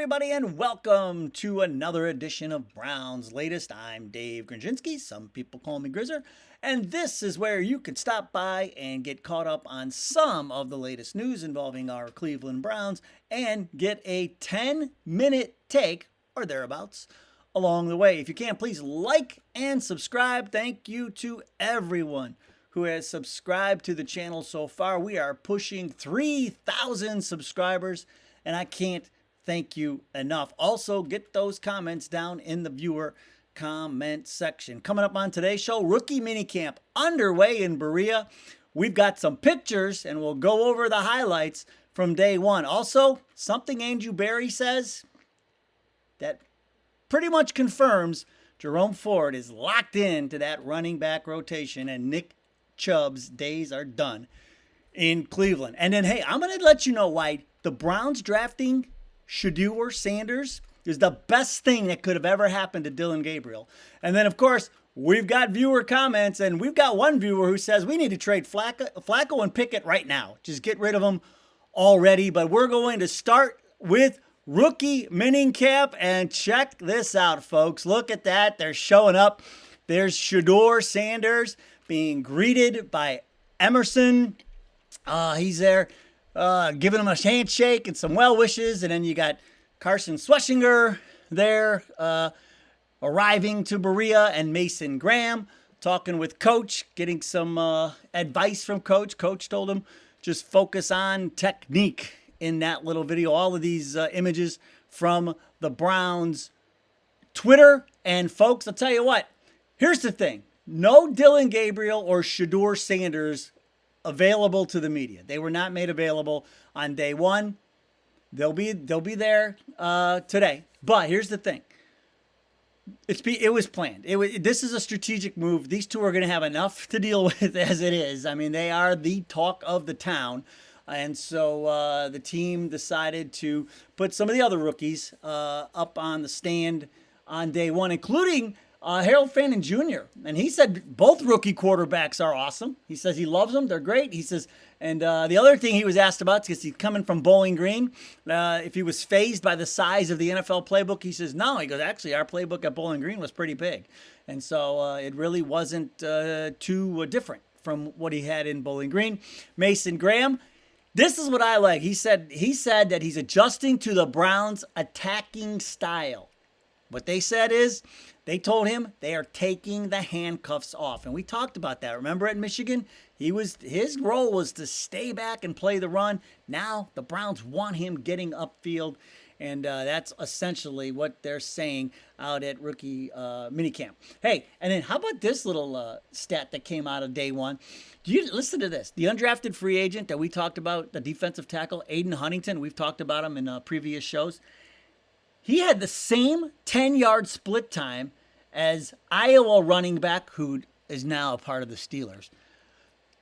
everybody, and welcome to another edition of Brown's Latest. I'm Dave Grendzynski. Some people call me Grizzer. And this is where you can stop by and get caught up on some of the latest news involving our Cleveland Browns and get a 10-minute take or thereabouts along the way. If you can, please like and subscribe. Thank you to everyone who has subscribed to the channel so far. We are pushing 3,000 subscribers, and I can't thank you enough. Also, get those comments down in the viewer comment section. Coming up on today's show, rookie minicamp underway in Berea. We've got some pictures, and we'll go over the highlights from day one. Also, something Andrew Berry says that pretty much confirms Jerome Ford is locked into that running back rotation, and Nick Chubb's days are done in Cleveland. And then, hey, I'm going to let you know why the Browns drafting Shedeur Sanders is the best thing that could have ever happened to Dillon Gabriel. And then, of course, we've got viewer comments, and we've got one viewer who says we need to trade Flacco and Pickett right now. Just get rid of them already. But we're going to start with rookie minicamp, and check this out, folks. Look at that. They're showing up. There's Shedeur Sanders being greeted by Emerson. He's there giving him a handshake and some well wishes. And then you got Carson Sweshinger there arriving to Berea, and Mason Graham talking with Coach, getting some advice from Coach. Coach told him just focus on technique in that little video. All of these images from the Browns Twitter. And folks, I'll tell you what, here's the thing. No Dillon Gabriel or Shedeur Sanders available to the media. They were not made available on day one. They'll be there today. But here's the thing. It was planned. This is a strategic move. These two are going to have enough to deal with as it is. I mean, they are the talk of the town. And so the team decided to put some of the other rookies up on the stand on day one, including Harold Fannin Jr. And he said both rookie quarterbacks are awesome. He says he loves them. They're great. He says, and the other thing he was asked about, because he's coming from Bowling Green, if he was fazed by the size of the NFL playbook, he says, no. He goes, actually, our playbook at Bowling Green was pretty big. And so it really wasn't too different from what he had in Bowling Green. Mason Graham, this is what I like. He said that he's adjusting to the Browns' attacking style. What they said is, they told him they are taking the handcuffs off. And we talked about that. Remember at Michigan? His role was to stay back and play the run. Now the Browns want him getting upfield. And that's essentially what they're saying out at rookie minicamp. Hey, and then how about this little stat that came out of day one? Do you listen to this? The undrafted free agent that we talked about, the defensive tackle, Aiden Huntington, we've talked about him in previous shows. He had the same 10-yard split time as Iowa running back, who is now a part of the Steelers,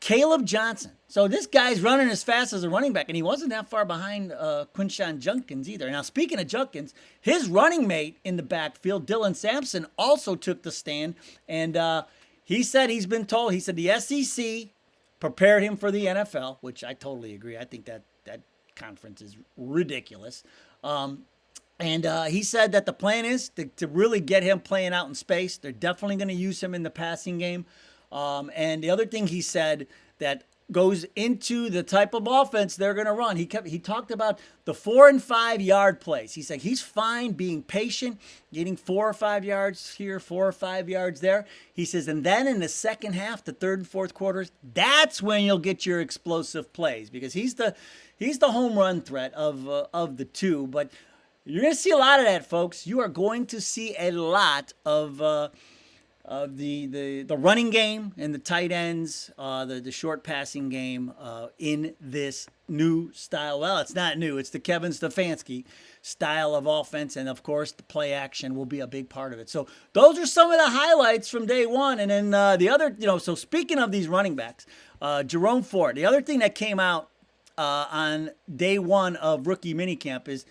Caleb Johnson. So this guy's running as fast as a running back, and he wasn't that far behind Quinshon Judkins either. Now, speaking of Judkins, his running mate in the backfield, Dylan Sampson, also took the stand, and he said he's been told, he said the SEC prepared him for the NFL, which I totally agree. I think that conference is ridiculous. And he said that the plan is to really get him playing out in space. They're definitely going to use him in the passing game. And the other thing he said that goes into the type of offense they're going to run. He talked about the 4 and 5 yard plays. He said he's fine being patient, getting 4 or 5 yards here, 4 or 5 yards there. He says, and then in the second half, the third and fourth quarters, that's when you'll get your explosive plays, because he's the home run threat of the two. But you're going to see a lot of that, folks. You are going to see a lot of the running game and the tight ends, the short passing game in this new style. Well, it's not new. It's the Kevin Stefanski style of offense. And, of course, the play action will be a big part of it. So those are some of the highlights from day one. And then the other, so speaking of these running backs, Jerome Ford, the other thing that came out on day one of rookie minicamp is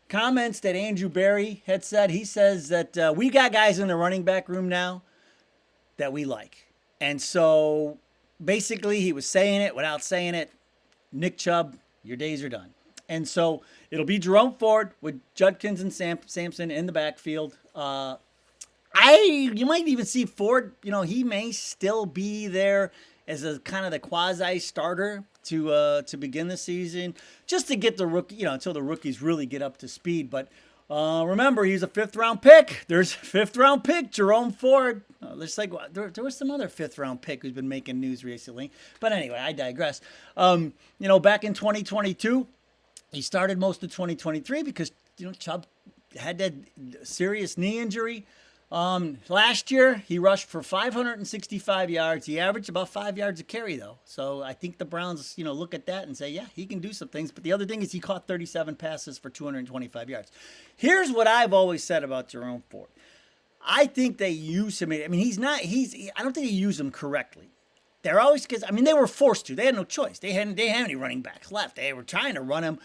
comments that Andrew Berry had said. He says that we got guys in the running back room now that we like. And so basically he was saying it without saying it. Nick Chubb, your days are done. And so It'll be Jerome Ford with Judkins and Sampson in the backfield. You might even see Ford. He may still be there as a kind of the quasi starter to begin the season, just to get the rookie, until the rookies really get up to speed. But remember, he's a 5th-round pick. There's a 5th-round pick, Jerome Ford. There was some other 5th-round pick who's been making news recently. But anyway, I digress. Back in 2022, he started most of 2023 because Chubb had that serious knee injury. Last year, he rushed for 565 yards. He averaged about 5 yards a carry, though. So I think the Browns, look at that and say, yeah, he can do some things. But the other thing is he caught 37 passes for 225 yards. Here's what I've always said about Jerome Ford. I think they use him. I mean, I don't think they use him correctly. They're always, they were forced to. They had no choice. They hadn't any running backs left. They were trying to run him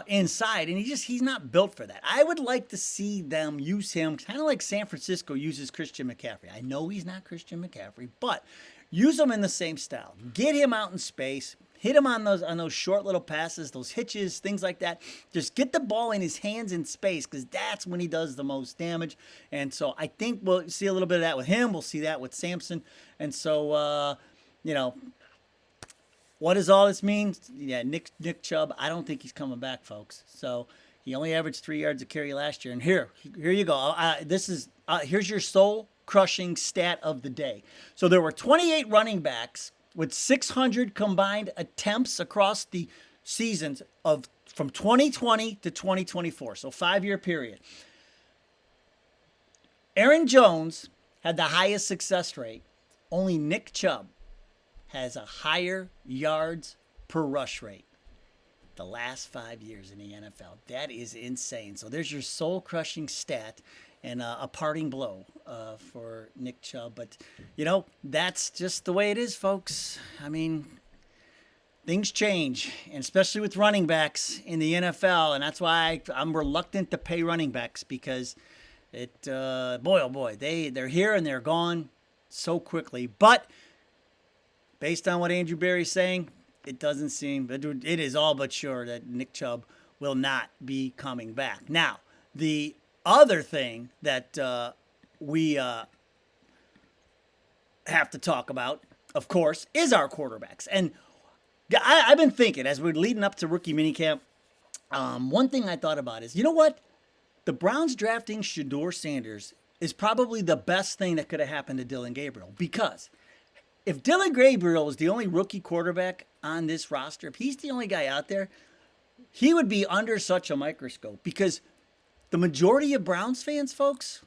inside, and he's not built for that. I would like to see them use him kind of like San Francisco uses Christian McCaffrey. I know he's not Christian McCaffrey, but use him in the same style. Get him out in space. Hit him on those short little passes, those hitches, things like that. Just get the ball in his hands in space, because that's when he does the most damage. And so I think we'll see a little bit of that with him. We'll see that with Sampson. And so, what does all this mean? Yeah, Nick Chubb, I don't think he's coming back, folks. So he only averaged 3 yards a carry last year. And here you go. Here's your soul-crushing stat of the day. So there were 28 running backs with 600 combined attempts across the seasons from 2020 to 2024. So 5-year period. Aaron Jones had the highest success rate. Only Nick Chubb has a higher yards per rush rate the last 5 years in the NFL. That is insane. So there's your soul-crushing stat and a parting blow for Nick Chubb. But, that's just the way it is, folks. I mean, things change, and especially with running backs in the NFL. And that's why I'm reluctant to pay running backs, because boy, oh boy, they're here and they're gone so quickly. But based on what Andrew Berry's saying, it doesn't seem, it is all but sure that Nick Chubb will not be coming back. Now, the other thing that we have to talk about, of course, is our quarterbacks. And I've been thinking, as we're leading up to rookie minicamp, one thing I thought about is, you know what? The Browns drafting Shedeur Sanders is probably the best thing that could have happened to Dillon Gabriel, because if Dillon Gabriel is the only rookie quarterback on this roster, if he's the only guy out there, he would be under such a microscope, because the majority of Browns fans, folks,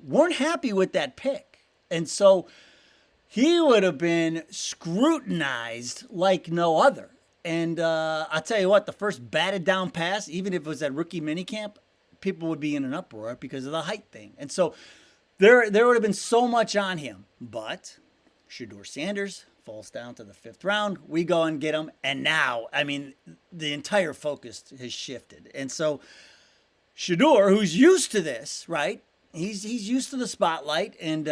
weren't happy with that pick. And so he would have been scrutinized like no other. And I'll tell you what, the first batted down pass, even if it was at rookie minicamp, people would be in an uproar because of the height thing. And so there would have been so much on him. But Shedeur Sanders falls down to the 5th round. We go and get him. And now, the entire focus has shifted. And so Shedeur, who's used to this, right? He's used to the spotlight and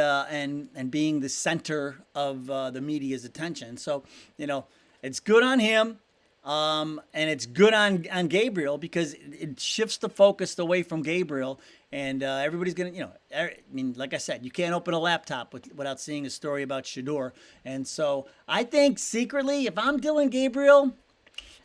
being the center of the media's attention. So, it's good on him. And it's good on Gabriel, because it shifts the focus away from Gabriel. And everybody's going to, like I said, you can't open a laptop without seeing a story about Shedeur. And so I think secretly, if I'm Dillon Gabriel,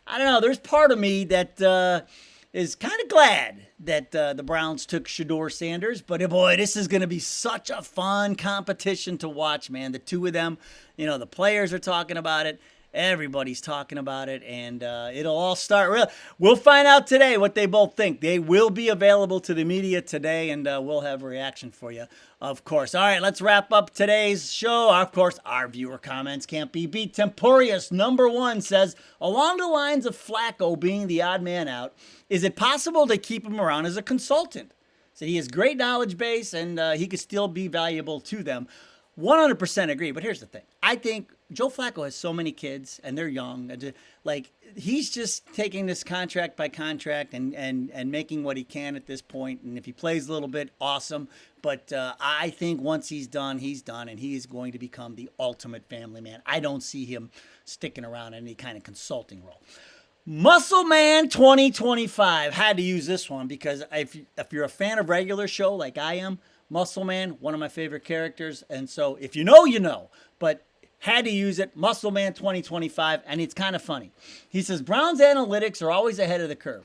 I don't know, there's part of me that is kind of glad that the Browns took Shedeur Sanders. But boy, this is going to be such a fun competition to watch, man. The two of them, the players are talking about it. Everybody's talking about it, and it'll all start. We'll find out today what they both think. They will be available to the media today, and we'll have a reaction for you, of course. All right, let's wrap up today's show. Of course, our viewer comments can't be beat. Temporius #1 says, along the lines of Flacco being the odd man out, is it possible to keep him around as a consultant? So he has great knowledge base, and he could still be valuable to them. 100% agree, but here's the thing. I think Joe Flacco has so many kids, and they're young. He's just taking this contract by contract and making what he can at this point. And if he plays a little bit, awesome. But I think once he's done, and he is going to become the ultimate family man. I don't see him sticking around in any kind of consulting role. Muscleman 2025. Had to use this one because if you're a fan of regular show like I am, Muscleman, one of my favorite characters. And so if you know, you know. But had to use it. Muscleman 2025. And it's kind of funny. He says, Browns analytics are always ahead of the curve.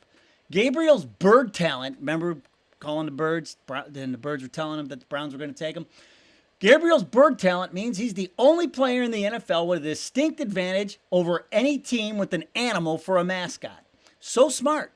Gabriel's bird talent, remember calling the birds, then the birds were telling him that the Browns were going to take him. Gabriel's bird talent means he's the only player in the NFL with a distinct advantage over any team with an animal for a mascot. So smart.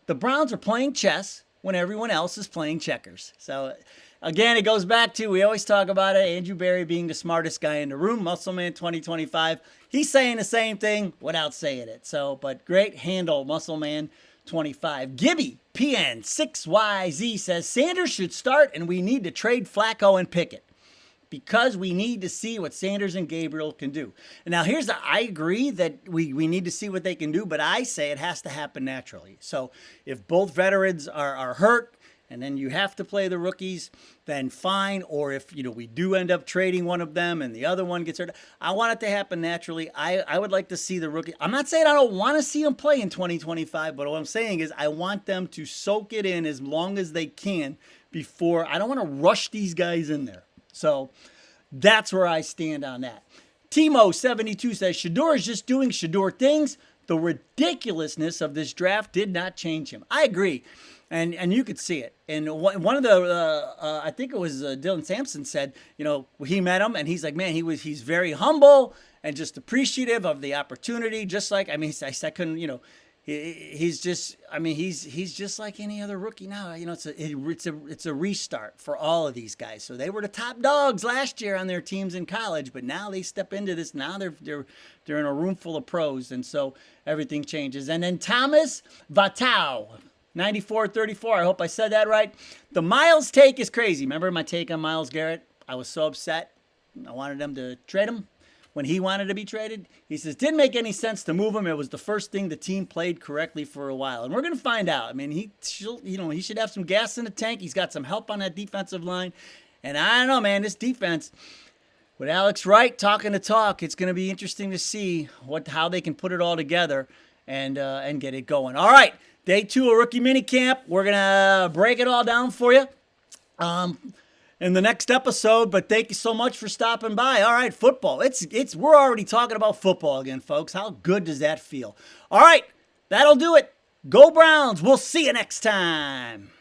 The Browns are playing chess when everyone else is playing checkers. So, again, it goes back to, we always talk about it, Andrew Berry being the smartest guy in the room, Muscleman 2025. He's saying the same thing without saying it. So, but great handle, Muscleman 25. Gibby, PN 6YZ says, Sanders should start and we need to trade Flacco and Pickett, because we need to see what Sanders and Gabriel can do. And now I agree that we need to see what they can do, but I say it has to happen naturally. So if both veterans are hurt and then you have to play the rookies, then fine. Or if, we do end up trading one of them and the other one gets hurt, I want it to happen naturally. I would like to see the rookie. I'm not saying I don't want to see them play in 2025, but what I'm saying is I want them to soak it in as long as they can before. I don't want to rush these guys in there. So that's where I stand on that. Timo72 says, Shador is just doing Shador things. The ridiculousness of this draft did not change him. I agree. And you could see it. And one of the, I think it was Dylan Sampson said, he met him and he's like, man, he's very humble and just appreciative of the opportunity. Just like, I couldn't, he's just like any other rookie now. It's a restart for all of these guys. So they were the top dogs last year on their teams in college, but now they step into this. Now they're in a room full of pros, and so everything changes. And then Thomas Vatau, 9434. I hope I said that right. The Miles take is crazy. Remember my take on Myles Garrett? I was so upset. I wanted them to trade him when he wanted to be traded. He says, didn't make any sense to move him. It was the first thing the team played correctly for a while. And we're going to find out. He should have some gas in the tank. He's got some help on that defensive line. And I don't know, man, this defense, with Alex Wright talking the talk, it's going to be interesting to see how they can put it all together and get it going. All right, day 2 of rookie minicamp. We're going to break it all down for you in the next episode, but thank you so much for stopping by. All right, football. We're already talking about football again, folks. How good does that feel? All right, that'll do it. Go Browns. We'll see you next time.